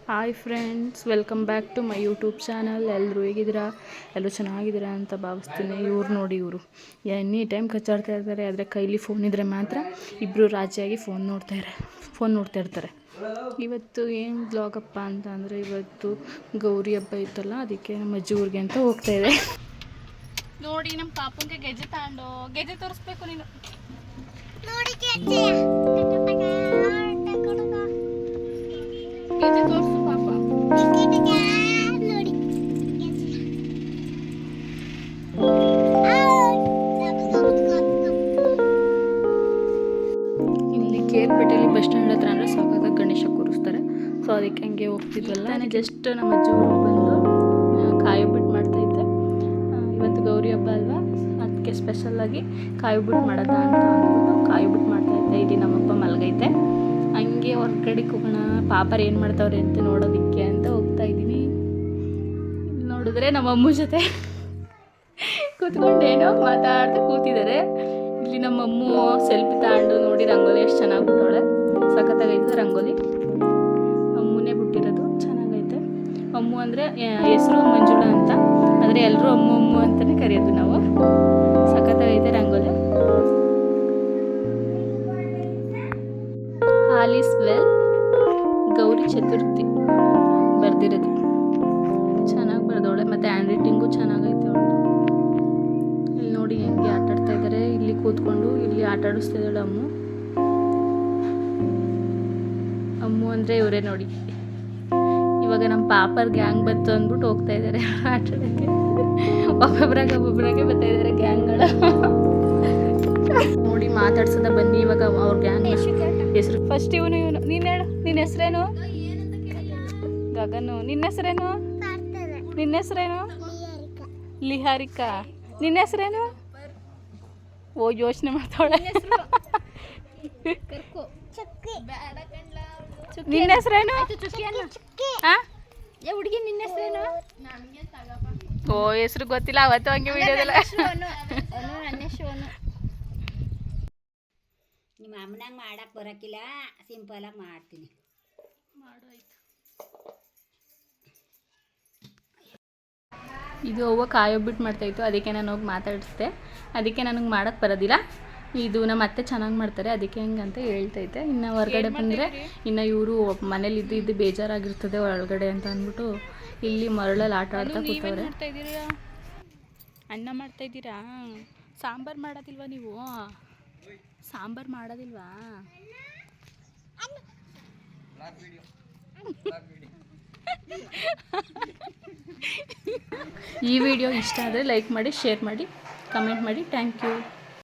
Hi friends, welcome back to my YouTube channel. ಎಲ್ಲರೂ ಹೇಗಿದ್ದೀರಾ? ಎಲ್ಲರೂ ಚೆನ್ನಾಗಿದ್ದೀರಾ ಅಂತ ಭಾವಿಸ್ತೀನಿ. ಇವ್ರು ನೋಡಿ, ಇವರು ಎನಿ ಟೈಮ್ ಕಚ್ಚಾಡ್ತಾ ಇರ್ತಾರೆ. ಆದರೆ ಕೈಲಿ ಫೋನ್ ಇದ್ದರೆ ಮಾತ್ರ ಇಬ್ಬರು ರಾಜಿಯಾಗಿ ಫೋನ್ ನೋಡ್ತಾ ಇರ್ತಾರೆ. ಇವತ್ತು ಏನು ಬ್ಲಾಗಪ್ಪ ಅಂತ ಅಂದರೆ, ಇವತ್ತು ಗೌರಿ ಹಬ್ಬ ಇತ್ತಲ್ಲ, ಅದಕ್ಕೆ ನಮ್ಮ ಅಜ್ಜಿ ಊರಿಗೆ ಅಂತ ಹೋಗ್ತಾ ಇದೆ. ನೋಡಿ, ನಮ್ಮ ಪಾಪಂಗೆ ಗೆಜ್ಜೆ ತಗೊಂಡು ಗೆಜ್ಜೆ ತೋರಿಸ್ಬೇಕು ನೀನು. ಗೆಜ್ಜೆ ತೋರಿಸು ಪಾಪ. ಇಲ್ಲಿ ಕೇರ್ಪೇಟೆಯಲ್ಲಿ ಬಸ್ ಸ್ಟ್ಯಾಂಡ್ ಹತ್ರ ಅಂದರೆ ಸಾಕಾಗ ಗಣೇಶ ಕೂರಿಸ್ತಾರೆ. ಸೊ ಅದಕ್ಕೆ ಹಂಗೆ ಹೋಗ್ತಿದ್ವಲ್ಲ, ನಾನು ಜಸ್ಟ್ ನಮ್ಮ ಅಜ್ಜಿ ಊರಿಗೆ ಬಂದು ಕಾಯಿ ಒಬ್ಬಟ್ಟು ಮಾಡ್ತಾಯಿದ್ದೆ. ಇವತ್ತು ಗೌರಿ ಹಬ್ಬ ಅಲ್ವಾ, ಅದಕ್ಕೆ ಸ್ಪೆಷಲ್ಲಾಗಿ ಕಾಯಿ ಒಬ್ಬಟ್ಟು ಮಾಡೋದ ಅಂತ ಅಂದ್ಬಿಟ್ಟು ಕಾಯಿ ಒಬ್ಬಟ್ಟು ಮಾಡ್ತಾಯಿದ್ದೆ. ಇಲ್ಲಿ ನಮ್ಮಪ್ಪ ಮಲಗೈತೆ. ಹಂಗೆ ಹೊರಗಡೆಗೆ ಹೋಗೋಣ, ಪಾಪರು ಏನು ಮಾಡ್ತಾವ್ರೆ ಅಂತ ನೋಡೋದಕ್ಕೆ ಅಂತ ಹೋಗ್ತಾ ಇದ್ದೀನಿ. ನೋಡಿದ್ರೆ ನಮ್ಮ ಅಮ್ಮ ಜೊತೆ ಕೂತ್ಕೊಂಡು ಏನೋ ಮಾತಾಡ್ತಾ ಕೂತಿದ್ದಾರೆ. ಇಲ್ಲಿ ನಮ್ಮ ಅಮ್ಮ ಸೆಲ್ಫಿ ತಗೊಂಡು ನೋಡಿ, ರಂಗೋಲಿ ಎಷ್ಟು ಚೆನ್ನಾಗಿ ಬಿಟ್ಟವಳೆ. ಸಖತ್ತಾಗೈತೆ ರಂಗೋಲಿ. ಅಮ್ಮನೇ ಬಿಟ್ಟಿರೋದು, ಚೆನ್ನಾಗೈತೆ. ಅಮ್ಮು ಅಂದರೆ ಹೆಸರು ಮಂಜುಳಾ ಅಂತ, ಆದರೆ ಎಲ್ಲರೂ ಅಮ್ಮು ಅಂತಲೇ ಕರೆಯೋದು ನಾವು. ಸಖತ್ತಾಗೈತೆ rangoli. All is well Gauri Chaturthi ಬರ್ದಿರೋದು ಚೆನ್ನಾಗಿ ಬರ್ದವಳೆ. ಮತ್ತು ಹ್ಯಾಂಡ್ ರೈಟಿಂಗು ಚೆನ್ನಾಗೈತೆ ಅವಳು. ಇಲ್ಲಿ ನೋಡಿ ಹೆಂಗೆ ಆಟಾಡ್ತಾ ಇದ್ದಾರೆ. ಇಲ್ಲಿ ಕೂತ್ಕೊಂಡು ಇಲ್ಲಿ ಆಟ ಆಡಿಸ್ತಾ ಇದ್ದಾಳೆ ಅಮ್ಮು ಅಂದರೆ ಇವರೇ ನೋಡಿ. ಇವಾಗ ನಮ್ಮ ಪಾಪರ್ ಗ್ಯಾಂಗ್ ಬಂತು ಅಂದ್ಬಿಟ್ಟು ಹೋಗ್ತಾ ಇದ್ದಾರೆ ಆಟಾಡೋಕ್ಕೆ. ಒಬ್ಬೊಬ್ಬರಾಗೆ ಬರ್ತಾ ಇದ್ದಾರೆ ಗ್ಯಾಂಗ್ಗಳು. ನೋಡಿ ಮಾತಾಡ್ಸೋದ ಬನ್ನಿ ಇವಾಗ ಅವ್ರ ಗ್ಯಾಂಗ್ ಹೆಸರು. ಫಸ್ಟ್ ಇವನು ನೀನು ಹೇಳು, ನಿನ್ನ ಹೆಸರೇನು? ಗಗನು. ನಿನ್ನ ಹೆಸರೇನು? ಲಿಹಾರಿಕಾ. ನಿನ್ನ ಹೆಸರೇನು? ಓ, ಯೋಚನೆ ಮಾಡ್ತಾವಳೆ. ನಿನ್ನ ಹೆಸರೇನು? ಹುಡುಗಿ ನಿನ್ನ ಹೆಸರೇನು? ಓ, ಹೆಸರು ಗೊತ್ತಿಲ್ಲ. ಅವತ್ತು ಹಂಗೆ ವಿಡಿಯೋದಲ್ಲ. ನಿಮ್ಮ ಅಮ್ಮನಂಗೆ ಮಾಡಕ್ಕೆ ಬರೋಕ್ಕಿಲ್ಲ, ಸಿಂಪಲಾಗಿ ಮಾಡ್ತೀನಿ. ಇದು ಅವ್ವ ಕಾಯಿ ಒಬ್ಬಟ್ಟು ಮಾಡ್ತಾಯಿತ್ತು, ಅದಕ್ಕೆ ನಾನು ಹೋಗಿ ಮಾತಾಡಿಸ್ದೆ. ಅದಕ್ಕೆ ನನಗೆ ಮಾಡೋಕ್ಕೆ ಬರೋದಿಲ್ಲ. ಇದು ನಮ್ಮ ಅತ್ತೆ ಚೆನ್ನಾಗಿ ಮಾಡ್ತಾರೆ, ಅದಕ್ಕೆ ಹೆಂಗೆ ಅಂತ ಹೇಳ್ತೈತೆ. ಇನ್ನು ಹೊರಗಡೆ ಬಂದರೆ ಇನ್ನು ಇವರು ಮನೇಲಿ ಇದ್ದು ಬೇಜಾರಾಗಿರ್ತದೆ ಒಳಗಡೆ ಅಂತ ಅಂದ್ಬಿಟ್ಟು ಇಲ್ಲಿ ಮರಳಲ್ಲಿ ಆಟ ಆಡ್ತಾ ಕೂತವ್ರೆ. ಅನ್ನ ಮಾಡ್ತಾಯಿದ್ದೀರಾ? ಸಾಂಬಾರು ಮಾಡೋದಿಲ್ವಾ ನೀವು? ಸಾಂಬಾರು ಮಾಡೋದಿಲ್ವಾ? ಈ ವಿಡಿಯೋ ಇಷ್ಟ ಆದರೆ ಲೈಕ್ ಮಾಡಿ, ಶೇರ್ ಮಾಡಿ, ಕಮೆಂಟ್ ಮಾಡಿ. Thank you.